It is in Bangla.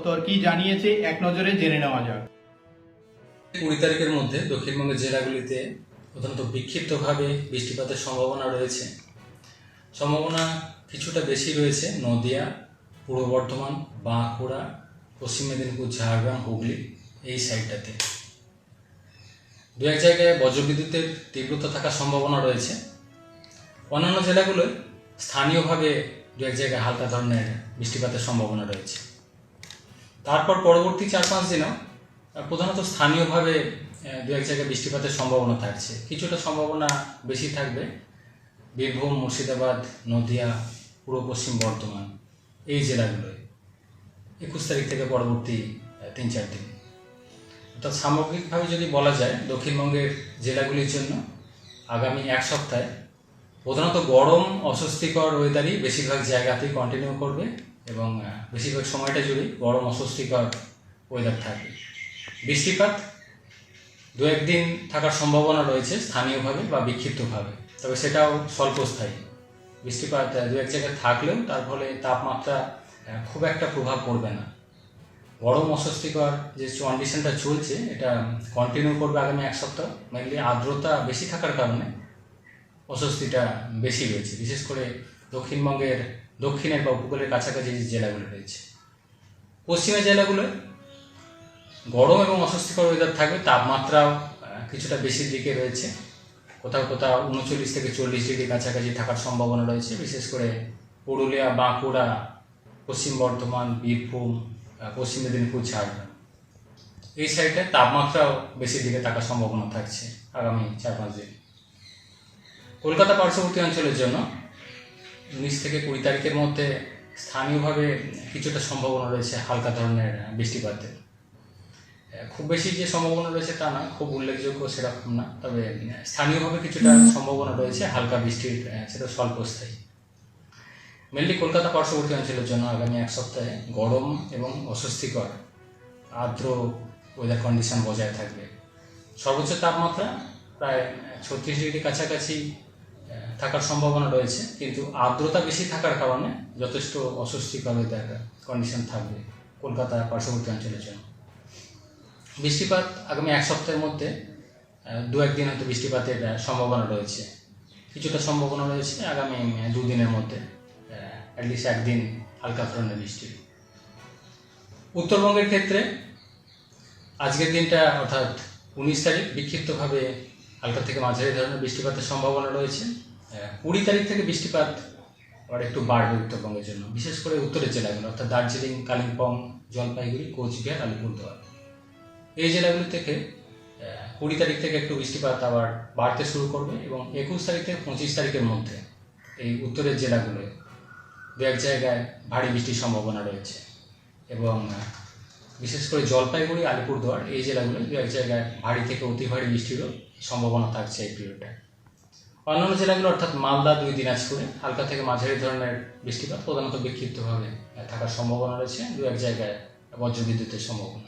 দপ্তর কি জানিয়েছে এক নজরে জেনে নেওয়া যাক। 20 তারিখের মধ্যে দক্ষিণবঙ্গের জেলাগুলিতে প্রধানত বিক্ষিপ্তভাবে বৃষ্টিপাতের সম্ভাবনা রয়েছে। সম্ভাবনা কিছুটা বেশি রয়েছে নদিয়া, পূর্ব বর্ধমান, বাঁকুড়া, পশ্চিম মেদিনীপুর, ঝাড়গ্রাম, হুগলি এই সাইডটাতে। দু এক জায়গায় বজ্রবিদ্যুতের তীব্রতা থাকার সম্ভাবনা রয়েছে। অন্যান্য জেলাগুলোয় স্থানীয়ভাবে দু এক জায়গায় হালকা ধরনের বৃষ্টিপাতের সম্ভাবনা রয়েছে। তারপর পরবর্তী 4-5 দিনও প্রধানত স্থানীয়ভাবে দু এক জায়গায় বৃষ্টিপাতের সম্ভাবনা থাকছে। কিছুটা সম্ভাবনা বেশি থাকবে বীরভূম, মুর্শিদাবাদ, নদিয়া, পূর্ব পশ্চিম বর্ধমান এই জেলাগুলোয় 21 তারিখ থেকে পরবর্তী 3-4 দিন। অর্থাৎ সামগ্রিকভাবে যদি বলা যায় দক্ষিণবঙ্গের জেলাগুলির জন্য আগামী এক সপ্তাহে প্রধানত গরম অস্বস্তিকর ওয়েদারই বেশিরভাগ জায়গাতেই কন্টিনিউ করবে এবং বেশিরভাগ সময়টা জুড়েই গরম অস্বস্তিকর ওয়েদার থাকবে। বৃষ্টিপাত দু একদিন থাকার সম্ভাবনা রয়েছে স্থানীয়ভাবে বা বিক্ষিপ্তভাবে, তবে সেটাও স্বল্পস্থায়ী। বৃষ্টিপাত দু এক জায়গায় থাকলেও তার ফলে তাপমাত্রা খুব একটা প্রভাব পড়বে না। গরম অস্বস্তিকর যে কন্ডিশনটা চলছে এটা কন্টিনিউ করবে আগামী এক সপ্তাহ। মেনলি আর্দ্রতা বেশি থাকার কারণে অস্বস্তিটা বেশি রয়েছে, বিশেষ করে দক্ষিণবঙ্গের দক্ষিণের বা উপকূলের কাছাকাছি যে জেলাগুলো রয়েছে। পশ্চিমের জেলাগুলোয় গরম এবং অস্বস্তিকর ওয়েদার থাকবে, তাপমাত্রাও কিছুটা বেশির দিকে রয়েছে। কোথাও কোথাও 39 থেকে 40 ডিগ্রি কাছাকাছি থাকার সম্ভাবনা রয়েছে, বিশেষ করে পুরুলিয়া, বাঁকুড়া, পশ্চিম বর্ধমান, বীরভূম, পশ্চিম মেদিনীপুর, ঝাড়গ্রাম এই সাইডে তাপমাত্রাও বেশির দিকে থাকার সম্ভাবনা থাকছে আগামী 4-5 দিন। কলকাতা পার্শ্ববর্তী অঞ্চলের জন্য 19 থেকে 20 তারিখের মধ্যে স্থানীয়ভাবে কিছুটা সম্ভাবনা রয়েছে হালকা ধরনের বৃষ্টিপাতের। খুব বেশি যে সম্ভাবনা রয়েছে তা না, খুব উল্লেখযোগ্য সেরকম না, তবে স্থানীয়ভাবে কিছুটা সম্ভাবনা রয়েছে হালকা বৃষ্টির, সেটা স্বল্পস্থায়ী। মেনলি কলকাতা পার্শ্ববর্তী অঞ্চলের জন্য আগামী এক সপ্তাহে গরম এবং অস্বস্তিকর আর্দ্র ওয়েদার কন্ডিশন বজায় থাকবে। সর্বোচ্চ তাপমাত্রা প্রায় 36 ডিগ্রি কাছাকাছি থাকার সম্ভাবনা রয়েছে, কিন্তু আর্দ্রতা বেশি থাকার কারণে যথেষ্ট অস্বস্তিকর ওয়েদার কন্ডিশন থাকবে কলকাতা পার্শ্ববর্তী অঞ্চলের জন্য। বৃষ্টিপাত আগামী এক সপ্তাহের মধ্যে দু একদিন হয়তো বৃষ্টিপাতের সম্ভাবনা রয়েছে। কিছুটা সম্ভাবনা রয়েছে আগামী 2 দিনের মধ্যে, অ্যাটলিস্ট একদিন হালকা ধরনের বৃষ্টি। উত্তরবঙ্গের ক্ষেত্রে আজকের দিনটা অর্থাৎ 19 তারিখ বিক্ষিপ্তভাবে হালকা থেকে মাঝারি ধরনের বৃষ্টিপাতের সম্ভাবনা রয়েছে। 20 তারিখ থেকে বৃষ্টিপাত আবার একটু বাড়বে উত্তরবঙ্গের জন্য, বিশেষ করে উত্তরের জেলাগুলো অর্থাৎ দার্জিলিং, কালিম্পং, জলপাইগুড়ি, কোচবিহার, আলিপুরদুয়ার এই জেলাগুলি থেকে 20 তারিখ থেকে একটু বৃষ্টিপাত আবার বাড়তে শুরু করবে এবং 21 তারিখ থেকে 25 তারিখের মধ্যে এই উত্তরের জেলাগুলোয় দু এক জায়গায় ভারী বৃষ্টির সম্ভাবনা রয়েছে এবং বিশেষ করে জলপাইগুড়ি, আলিপুরদুয়ার এই জেলাগুলোয় দু এক জায়গায় ভারী থেকে অতি ভারী বৃষ্টিরও সম্ভাবনা থাকছে এই পিরিয়ডে। অন্যান্য জেলাগুলো অর্থাৎ মালদা, 2 দিনাজপুরে হালকা থেকে মাঝারি ধরনের বৃষ্টিপাত প্রধানত বিক্ষিপ্তভাবে থাকার সম্ভাবনা রয়েছে, দু এক জায়গায় বজ্রবিদ্যুতের সম্ভাবনা।